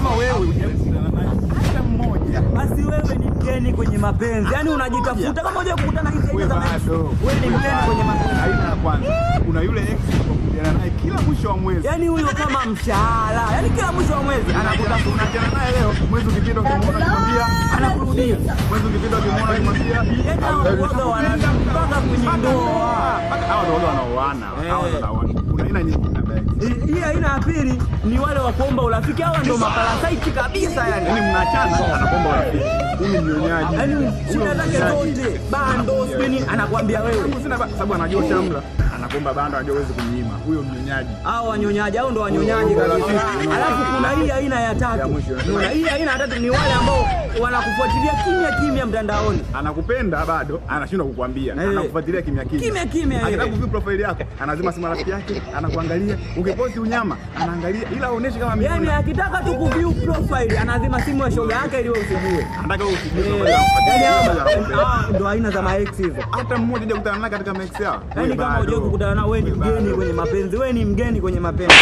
kama wewe hata mmoja, basi wewe ni mgeni kwenye mapenzi. Yaani unajitafuta kama unajua kukutana hizi aina za bado. Wewe ni mgeni kwenye mapenzi. Aina ya kwanza, kuna yule ex unakutana naye kila mwisho wa mwezi. Yaani huyo kama mshahara. Yaani kila mwisho wa mwezi anakutafuta, unakutana naye leo, mwezi ukipita ukimwona kumwambia anakurudia. Mwezi ukipita ukimwona kumwambia woga wanataka kwenye ndoa. Hao ndio wanaoana. Hao wanaoana. Kuna aina nyingi na bag. Hii aina ya pili ni wale wa kuomba urafiki. Hawa ndio maparasaiti kabisa yani. Yaani mnaachana anakuomba urafiki. Huyu mnyonyaji. Yaani shida zake zote bando spini anakuambia wewe. Sina sababu anajua shamla. Anakuomba bando anajua uweze kumnyima. Huyo mnyonyaji. Hao wanyonyaji, hao ndio wanyonyaji kabisa. Alafu kuna hii aina ya tatu. Hii aina ya tatu ni wale ambao wanakufuatilia kimya mtandaoni. Anakupenda bado, anashindwa kukuambia. Anakufuatilia kimya. Akitaka kuview profile yako, anazima simu rafiki yake, anakuangalia. Ukiposti unyama, anaangalia ila aoneshe kama mimi. Yaani akitaka tu kuview profile, anazima simu ya shoga yake ili wewe usijue. Anataka wewe usijue. Yaani ndio aina za maex hizo. Hata mmoja haja kukutana naye katika maex yao. Yaani kama hujui kukutana nao, wewe ni mgeni kwenye mapenzi. Wewe ni mgeni kwenye mapenzi.